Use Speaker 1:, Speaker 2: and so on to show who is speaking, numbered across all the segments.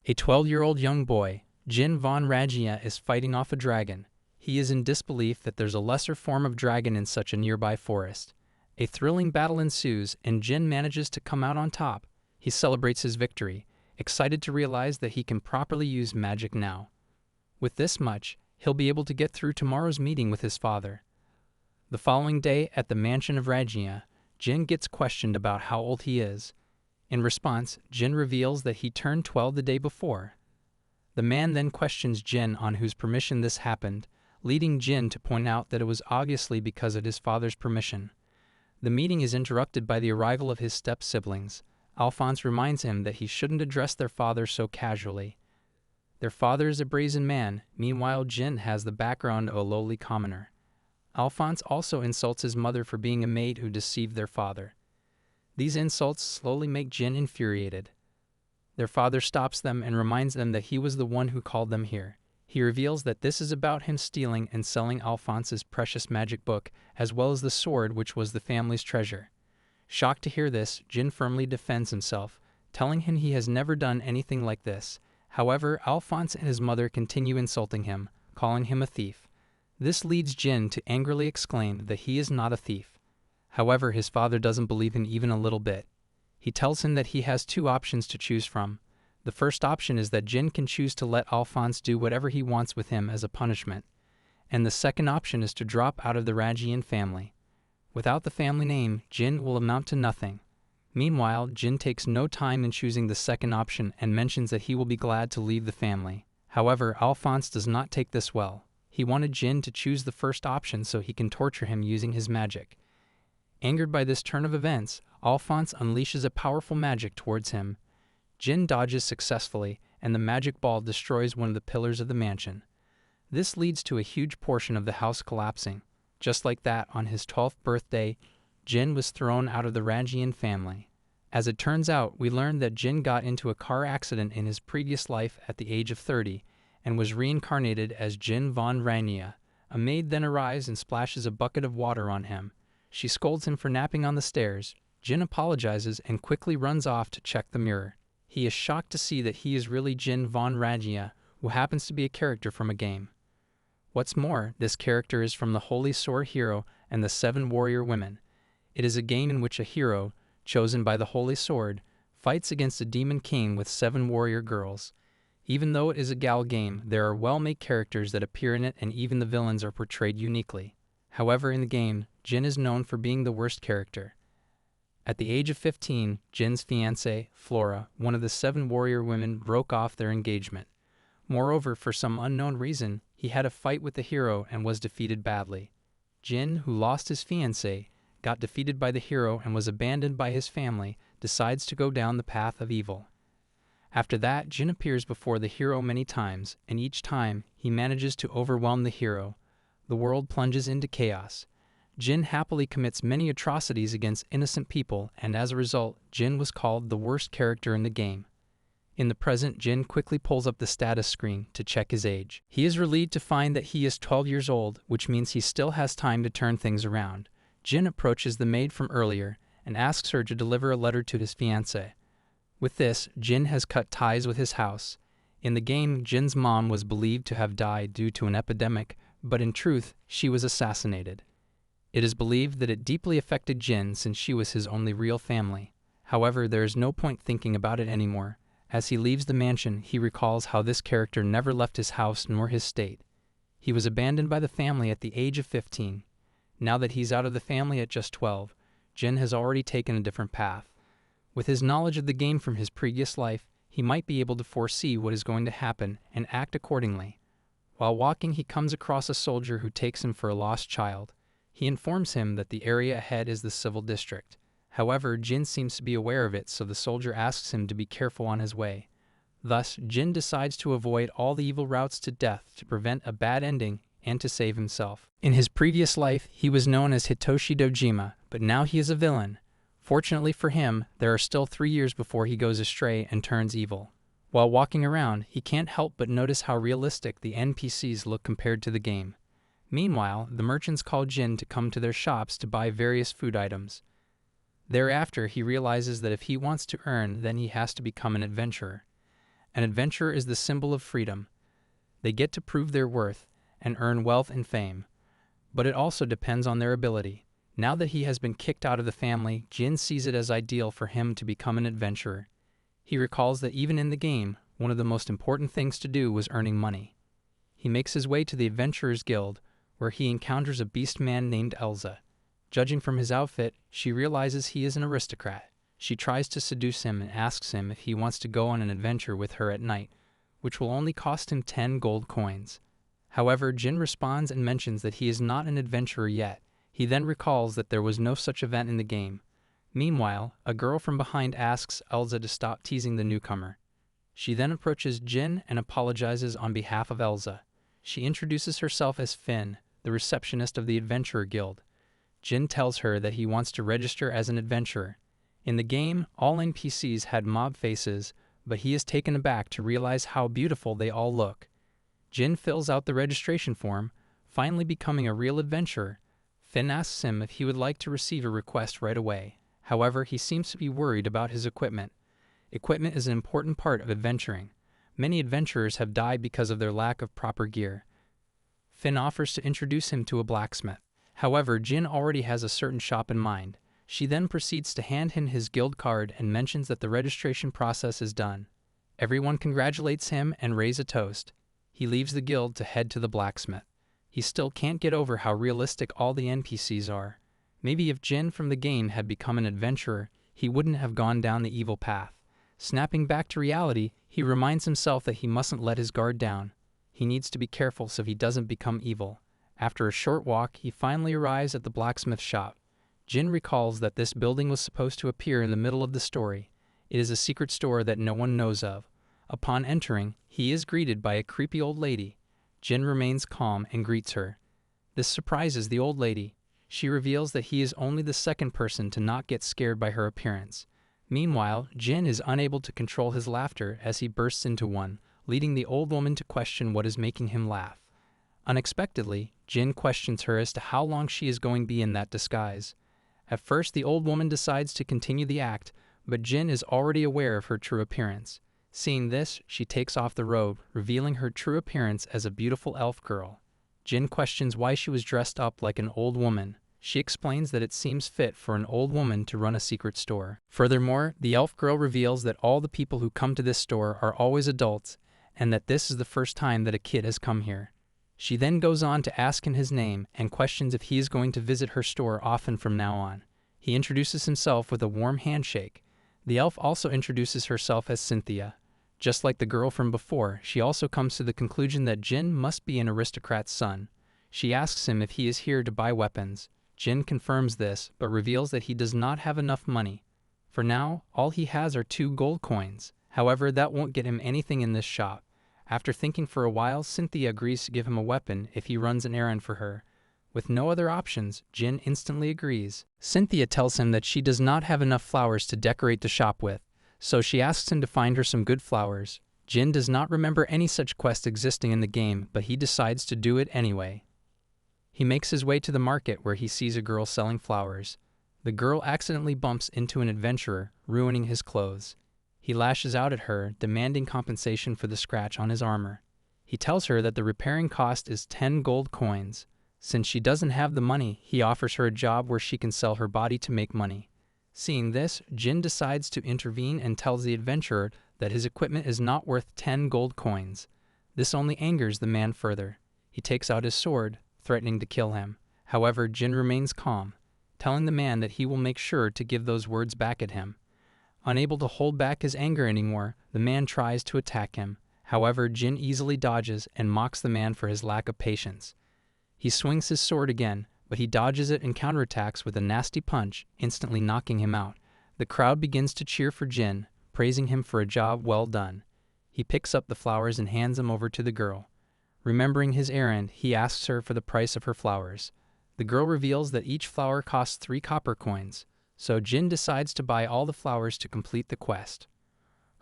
Speaker 1: A 12-year-old young boy, Jin von Ragia, is fighting off a dragon. He is in disbelief that there's a lesser form of dragon in such a nearby forest. A thrilling battle ensues, and Jin manages to come out on top. He celebrates his victory, excited to realize that he can properly use magic now. With this much, he'll be able to get through tomorrow's meeting with his father. The following day, at the mansion of Ragia, Jin gets questioned about how old he is. In response, Jin reveals that he turned 12 the day before. The man then questions Jin on whose permission this happened, leading Jin to point out that it was obviously because of his father's permission. The meeting is interrupted by the arrival of his step-siblings. Alphonse reminds him that he shouldn't address their father so casually. Their father is a brazen man, meanwhile Jin has the background of a lowly commoner. Alphonse also insults his mother for being a maid who deceived their father. These insults slowly make Jin infuriated. Their father stops them and reminds them that he was the one who called them here. He reveals that this is about him stealing and selling Alphonse's precious magic book, as well as the sword which was the family's treasure. Shocked to hear this, Jin firmly defends himself, telling him he has never done anything like this. However, Alphonse and his mother continue insulting him, calling him a thief. This leads Jin to angrily exclaim that he is not a thief. However, his father doesn't believe him even a little bit. He tells him that he has two options to choose from. The first option is that Jin can choose to let Alphonse do whatever he wants with him as a punishment. And the second option is to drop out of the Ragian family. Without the family name, Jin will amount to nothing. Meanwhile, Jin takes no time in choosing the second option and mentions that he will be glad to leave the family. However, Alphonse does not take this well. He wanted Jin to choose the first option so he can torture him using his magic. Angered by this turn of events, Alphonse unleashes a powerful magic towards him. Jin dodges successfully, and the magic ball destroys one of the pillars of the mansion. This leads to a huge portion of the house collapsing. Just like that, on his 12th birthday, Jin was thrown out of the Ragian family. As it turns out, we learned that Jin got into a car accident in his previous life at the age of 30, and was reincarnated as Jin von Ragia. A maid then arrives and splashes a bucket of water on him. She scolds him for napping on the stairs. Jin apologizes and quickly runs off to check the mirror. He is shocked to see that he is really Jin von Ragia, who happens to be a character from a game. What's more, this character is from the Holy Sword Hero and the 7 Warrior Women. It is a game in which a hero, chosen by the Holy Sword, fights against a demon king with 7 warrior girls. Even though it is a gal game, there are well-made characters that appear in it, and even the villains are portrayed uniquely. However, in the game, Jin is known for being the worst character. At the age of 15, Jin's fiancée, Flora, one of the 7 warrior women, broke off their engagement. Moreover, for some unknown reason, he had a fight with the hero and was defeated badly. Jin, who lost his fiancée, got defeated by the hero and was abandoned by his family, decides to go down the path of evil. After that, Jin appears before the hero many times, and each time, he manages to overwhelm the hero. The world plunges into chaos. Jin happily commits many atrocities against innocent people, and as a result, Jin was called the worst character in the game. In the present, Jin quickly pulls up the status screen to check his age. He is relieved to find that he is 12 years old, which means he still has time to turn things around. Jin approaches the maid from earlier and asks her to deliver a letter to his fiancée. With this, Jin has cut ties with his house. In the game, Jin's mom was believed to have died due to an epidemic, but in truth, she was assassinated. It is believed that it deeply affected Jin since she was his only real family. However, there is no point thinking about it anymore. As he leaves the mansion, he recalls how this character never left his house nor his state. He was abandoned by the family at the age of 15. Now that he's out of the family at just 12, Jin has already taken a different path. With his knowledge of the game from his previous life, he might be able to foresee what is going to happen and act accordingly. While walking, he comes across a soldier who takes him for a lost child. He informs him that the area ahead is the civil district. However, Jin seems to be aware of it, so the soldier asks him to be careful on his way. Thus, Jin decides to avoid all the evil routes to death to prevent a bad ending and to save himself. In his previous life, he was known as Hitoshi Dojima, but now he is a villain. Fortunately for him, there are still 3 years before he goes astray and turns evil. While walking around, he can't help but notice how realistic the NPCs look compared to the game. Meanwhile, the merchants call Jin to come to their shops to buy various food items. Thereafter, he realizes that if he wants to earn, then he has to become an adventurer. An adventurer is the symbol of freedom. They get to prove their worth and earn wealth and fame. But it also depends on their ability. Now that he has been kicked out of the family, Jin sees it as ideal for him to become an adventurer. He recalls that even in the game, one of the most important things to do was earning money. He makes his way to the Adventurers Guild, where he encounters a beast man named Elsa. Judging from his outfit, she realizes he is an aristocrat. She tries to seduce him and asks him if he wants to go on an adventure with her at night, which will only cost him 10 gold coins. However, Jin responds and mentions that he is not an adventurer yet. He then recalls that there was no such event in the game. Meanwhile, a girl from behind asks Elsa to stop teasing the newcomer. She then approaches Jin and apologizes on behalf of Elsa. She introduces herself as Finn, the receptionist of the Adventurer Guild. Jin tells her that he wants to register as an adventurer. In the game, all NPCs had mob faces, but he is taken aback to realize how beautiful they all look. Jin fills out the registration form, finally becoming a real adventurer. Finn asks him if he would like to receive a request right away. However, he seems to be worried about his equipment. Equipment is an important part of adventuring. Many adventurers have died because of their lack of proper gear. Finn offers to introduce him to a blacksmith. However, Jin already has a certain shop in mind. She then proceeds to hand him his guild card and mentions that the registration process is done. Everyone congratulates him and raise a toast. He leaves the guild to head to the blacksmith. He still can't get over how realistic all the NPCs are. Maybe if Jin from the game had become an adventurer, he wouldn't have gone down the evil path. Snapping back to reality, he reminds himself that he mustn't let his guard down. He needs to be careful so he doesn't become evil. After a short walk, he finally arrives at the blacksmith shop. Jin recalls that this building was supposed to appear in the middle of the story. It is a secret store that no one knows of. Upon entering, he is greeted by a creepy old lady. Jin remains calm and greets her. This surprises the old lady. She reveals that he is only the second person to not get scared by her appearance. Meanwhile, Jin is unable to control his laughter as he bursts into one, leading the old woman to question what is making him laugh. Unexpectedly, Jin questions her as to how long she is going to be in that disguise. At first, the old woman decides to continue the act, but Jin is already aware of her true appearance. Seeing this, she takes off the robe, revealing her true appearance as a beautiful elf girl. Jin questions why she was dressed up like an old woman. She explains that it seems fit for an old woman to run a secret store. Furthermore, the elf girl reveals that all the people who come to this store are always adults, and that this is the first time that a kid has come here. She then goes on to ask him his name and questions if he is going to visit her store often from now on. He introduces himself with a warm handshake. The elf also introduces herself as Cynthia. Just like the girl from before, she also comes to the conclusion that Jin must be an aristocrat's son. She asks him if he is here to buy weapons. Jin confirms this, but reveals that he does not have enough money. For now, all he has are 2 gold coins. However, that won't get him anything in this shop. After thinking for a while, Cynthia agrees to give him a weapon if he runs an errand for her. With no other options, Jin instantly agrees. Cynthia tells him that she does not have enough flowers to decorate the shop with, so she asks him to find her some good flowers. Jin does not remember any such quest existing in the game, but he decides to do it anyway. He makes his way to the market where he sees a girl selling flowers. The girl accidentally bumps into an adventurer, ruining his clothes. He lashes out at her, demanding compensation for the scratch on his armor. He tells her that the repairing cost is 10 gold coins. Since she doesn't have the money, he offers her a job where she can sell her body to make money. Seeing this, Jin decides to intervene and tells the adventurer that his equipment is not worth 10 gold coins. This only angers the man further. He takes out his sword, threatening to kill him. However, Jin remains calm, telling the man that he will make sure to give those words back at him. Unable to hold back his anger anymore, the man tries to attack him. However, Jin easily dodges and mocks the man for his lack of patience. He swings his sword again, but he dodges it and counterattacks with a nasty punch, instantly knocking him out. The crowd begins to cheer for Jin, praising him for a job well done. He picks up the flowers and hands them over to the girl. Remembering his errand, he asks her for the price of her flowers. The girl reveals that each flower costs 3 copper coins, so Jin decides to buy all the flowers to complete the quest.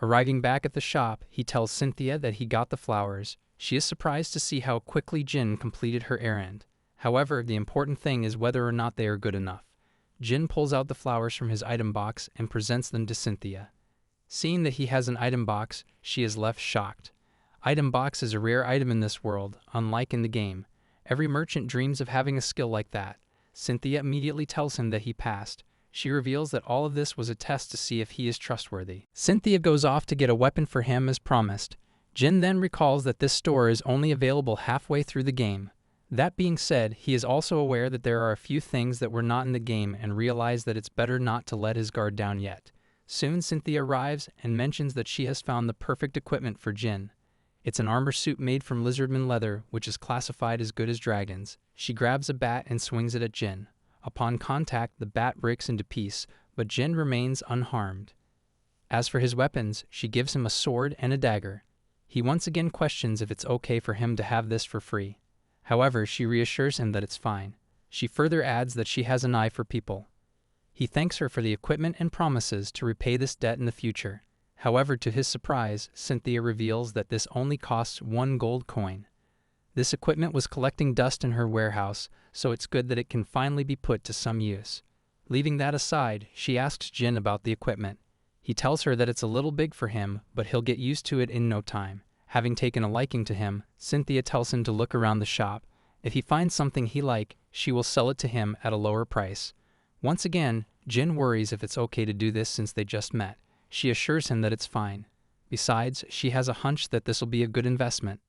Speaker 1: Arriving back at the shop, he tells Cynthia that he got the flowers. She is surprised to see how quickly Jin completed her errand. However, the important thing is whether or not they are good enough. Jin pulls out the flowers from his item box and presents them to Cynthia. Seeing that he has an item box, she is left shocked. Item box is a rare item in this world, unlike in the game. Every merchant dreams of having a skill like that. Cynthia immediately tells him that he passed. She reveals that all of this was a test to see if he is trustworthy. Cynthia goes off to get a weapon for him as promised. Jin then recalls that this store is only available halfway through the game. That being said, he is also aware that there are a few things that were not in the game and realizes that it's better not to let his guard down yet. Soon Cynthia arrives and mentions that she has found the perfect equipment for Jin. It's an armor suit made from lizardman leather, which is classified as good as dragons. She grabs a bat and swings it at Jin. Upon contact, the bat breaks into pieces, but Jin remains unharmed. As for his weapons, she gives him a sword and a dagger. He once again questions if it's okay for him to have this for free. However, she reassures him that it's fine. She further adds that she has an eye for people. He thanks her for the equipment and promises to repay this debt in the future. However, to his surprise, Cynthia reveals that this only costs 1 gold coin. This equipment was collecting dust in her warehouse, so it's good that it can finally be put to some use. Leaving that aside, she asks Jin about the equipment. He tells her that it's a little big for him, but he'll get used to it in no time. Having taken a liking to him, Cynthia tells him to look around the shop. If he finds something he likes, she will sell it to him at a lower price. Once again, Jin worries if it's okay to do this since they just met. She assures him that it's fine. Besides, she has a hunch that this will be a good investment.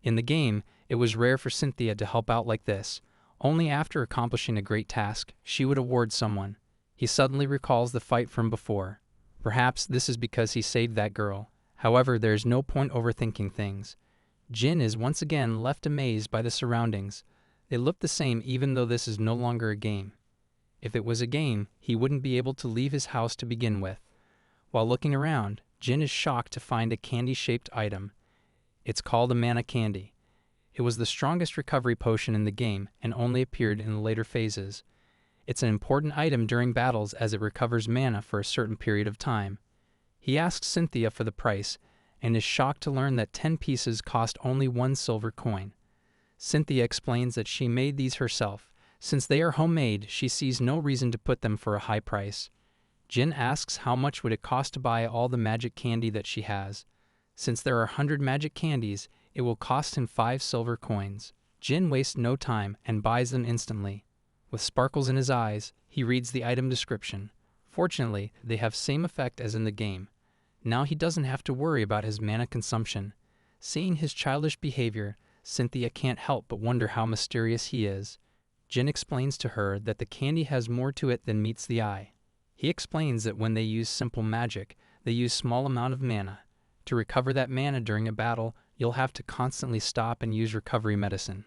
Speaker 1: In the game, it was rare for Cynthia to help out like this. Only after accomplishing a great task, she would award someone. He suddenly recalls the fight from before. Perhaps this is because he saved that girl. However, there is no point overthinking things. Jin is once again left amazed by the surroundings. They look the same even though this is no longer a game. If it was a game, he wouldn't be able to leave his house to begin with. While looking around, Jin is shocked to find a candy-shaped item. It's called a mana candy. It was the strongest recovery potion in the game and only appeared in the later phases. It's an important item during battles as it recovers mana for a certain period of time. He asks Cynthia for the price and is shocked to learn that 10 pieces cost only 1 silver coin. Cynthia explains that she made these herself. Since they are homemade, she sees no reason to put them for a high price. Jin asks how much would it cost to buy all the magic candy that she has. Since there are 100 magic candies, it will cost him 5 silver coins. Jin wastes no time and buys them instantly. With sparkles in his eyes, he reads the item description. Fortunately, they have same effect as in the game. Now he doesn't have to worry about his mana consumption. Seeing his childish behavior, Cynthia can't help but wonder how mysterious he is. Jin explains to her that the candy has more to it than meets the eye. He explains that when they use simple magic, they use small amount of mana. To recover that mana during a battle, you'll have to constantly stop and use recovery medicine.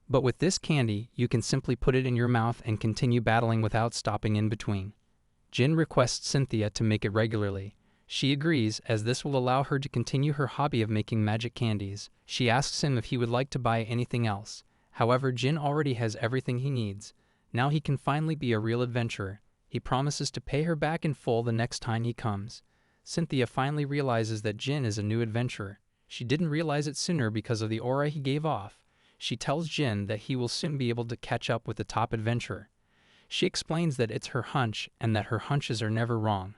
Speaker 1: But with this candy, you can simply put it in your mouth and continue battling without stopping in between. Jin requests Cynthia to make it regularly. She agrees, as this will allow her to continue her hobby of making magic candies. She asks him if he would like to buy anything else. However, Jin already has everything he needs. Now he can finally be a real adventurer. He promises to pay her back in full the next time he comes. Cynthia finally realizes that Jin is a new adventurer. She didn't realize it sooner because of the aura he gave off. She tells Jin that he will soon be able to catch up with the top adventurer. She explains that it's her hunch and that her hunches are never wrong.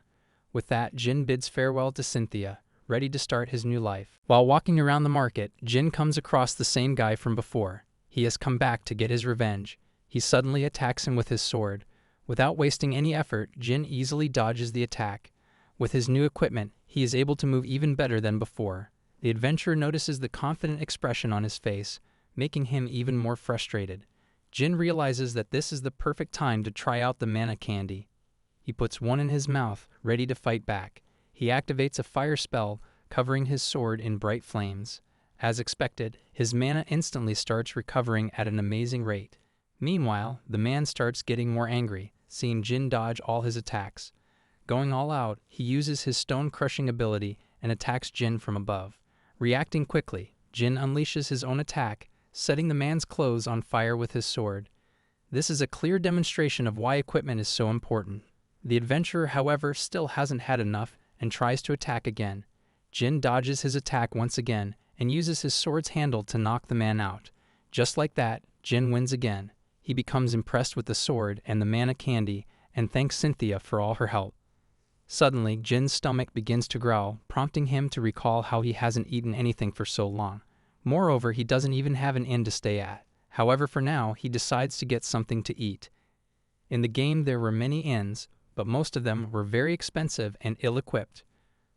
Speaker 1: With that, Jin bids farewell to Cynthia, ready to start his new life. While walking around the market, Jin comes across the same guy from before. He has come back to get his revenge. He suddenly attacks him with his sword. Without wasting any effort, Jin easily dodges the attack. With his new equipment, he is able to move even better than before. The adventurer notices the confident expression on his face, making him even more frustrated. Jin realizes that this is the perfect time to try out the mana candy. He puts one in his mouth, ready to fight back. He activates a fire spell, covering his sword in bright flames. As expected, his mana instantly starts recovering at an amazing rate. Meanwhile, the man starts getting more angry, seeing Jin dodge all his attacks. Going all out, he uses his stone-crushing ability and attacks Jin from above. Reacting quickly, Jin unleashes his own attack, setting the man's clothes on fire with his sword. This is a clear demonstration of why equipment is so important. The adventurer, however, still hasn't had enough and tries to attack again. Jin dodges his attack once again and uses his sword's handle to knock the man out. Just like that, Jin wins again. He becomes impressed with the sword and the mana candy and thanks Cynthia for all her help. Suddenly, Jin's stomach begins to growl, prompting him to recall how he hasn't eaten anything for so long. Moreover, he doesn't even have an inn to stay at. However, for now, he decides to get something to eat. In the game, there were many inns, but most of them were very expensive and ill-equipped.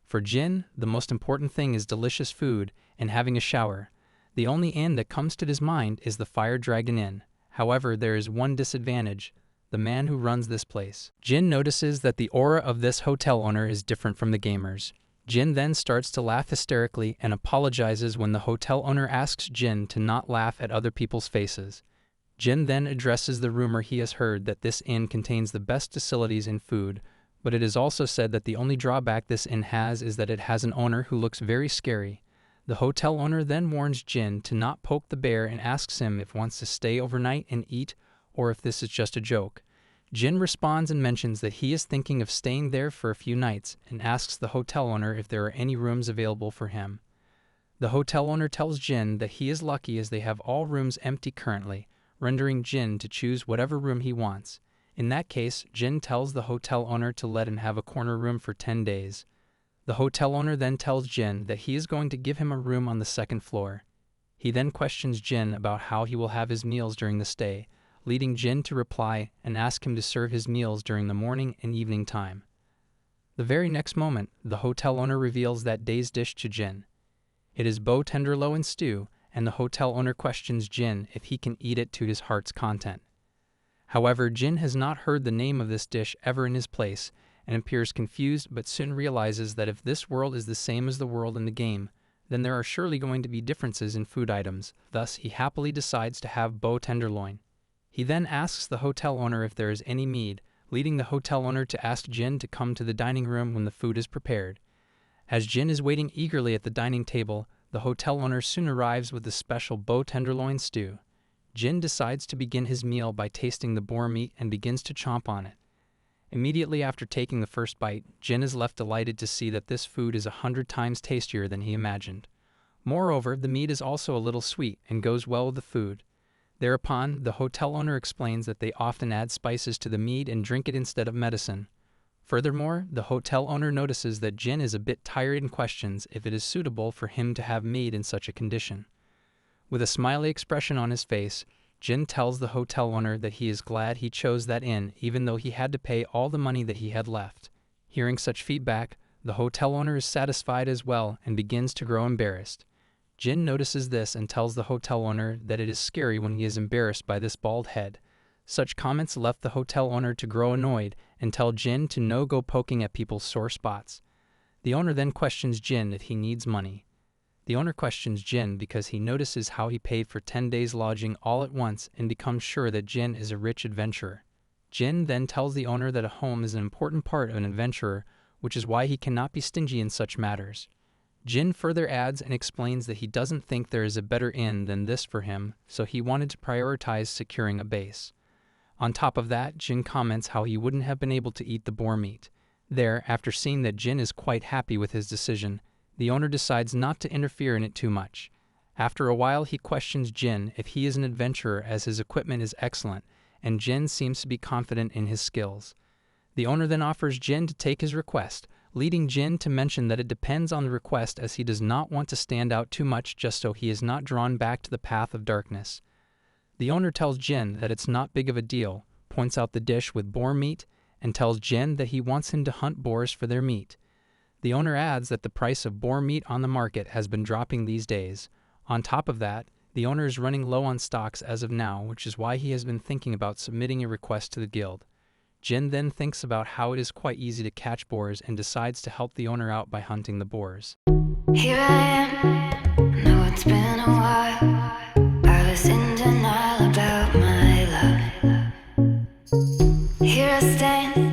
Speaker 1: For Jin, the most important thing is delicious food and having a shower. The only inn that comes to his mind is the Fire Dragon Inn. However, there is one disadvantage: the man who runs this place. Jin notices that the aura of this hotel owner is different from the gamers. Jin then starts to laugh hysterically and apologizes when the hotel owner asks Jin to not laugh at other people's faces. Jin then addresses the rumor he has heard that this inn contains the best facilities in food, but it is also said that the only drawback this inn has is that it has an owner who looks very scary. The hotel owner then warns Jin to not poke the bear and asks him if he wants to stay overnight and eat or if this is just a joke. Jin responds and mentions that he is thinking of staying there for a few nights and asks the hotel owner if there are any rooms available for him. The hotel owner tells Jin that he is lucky as they have all rooms empty currently, rendering Jin to choose whatever room he wants. In that case, Jin tells the hotel owner to let him have a corner room for 10 days. The hotel owner then tells Jin that he is going to give him a room on the second floor. He then questions Jin about how he will have his meals during the stay, leading Jin to reply and ask him to serve his meals during the morning and evening time. The very next moment, the hotel owner reveals that day's dish to Jin. It is bow tenderloin and stew, and the hotel owner questions Jin if he can eat it to his heart's content. However, Jin has not heard the name of this dish ever in his place and appears confused, but soon realizes that if this world is the same as the world in the game, then there are surely going to be differences in food items. Thus, he happily decides to have bow tenderloin. He then asks the hotel owner if there is any mead, leading the hotel owner to ask Jin to come to the dining room when the food is prepared. As Jin is waiting eagerly at the dining table, the hotel owner soon arrives with the special bow tenderloin stew. Jin decides to begin his meal by tasting the boar meat and begins to chomp on it. Immediately after taking the first bite, Jin is left delighted to see that this food is 100 times tastier than he imagined. Moreover, the meat is also a little sweet and goes well with the food. Thereupon, the hotel owner explains that they often add spices to the meat and drink it instead of medicine. Furthermore, the hotel owner notices that Jin is a bit tired and questions if it is suitable for him to have meat in such a condition. With a smiley expression on his face, Jin tells the hotel owner that he is glad he chose that inn even though he had to pay all the money that he had left. Hearing such feedback, the hotel owner is satisfied as well and begins to grow embarrassed. Jin notices this and tells the hotel owner that it is scary when he is embarrassed by this bald head. Such comments left the hotel owner to grow annoyed and tell Jin to no go poking at people's sore spots. The owner then questions Jin if he needs money. The owner questions Jin because he notices how he paid for 10 days lodging all at once and becomes sure that Jin is a rich adventurer. Jin then tells the owner that a home is an important part of an adventurer, which is why he cannot be stingy in such matters. Jin further adds and explains that he doesn't think there is a better inn than this for him, so he wanted to prioritize securing a base. On top of that, Jin comments how he wouldn't have been able to eat the boar meat. There, after seeing that Jin is quite happy with his decision, the owner decides not to interfere in it too much. After a while, he questions Jin if he is an adventurer as his equipment is excellent, and Jin seems to be confident in his skills. The owner then offers Jin to take his request, leading Jin to mention that it depends on the request as he does not want to stand out too much just so he is not drawn back to the path of darkness. The owner tells Jin that it's not big of a deal, points out the dish with boar meat, and tells Jin that he wants him to hunt boars for their meat. The owner adds that the price of boar meat on the market has been dropping these days. On top of that, the owner is running low on stocks as of now, which is why he has been thinking about submitting a request to the guild. Jin then thinks about how it is quite easy to catch boars and decides to help the owner out by hunting the boars.
Speaker 2: Here I am, know it's been a while. I was in denial about my love. Here I stand,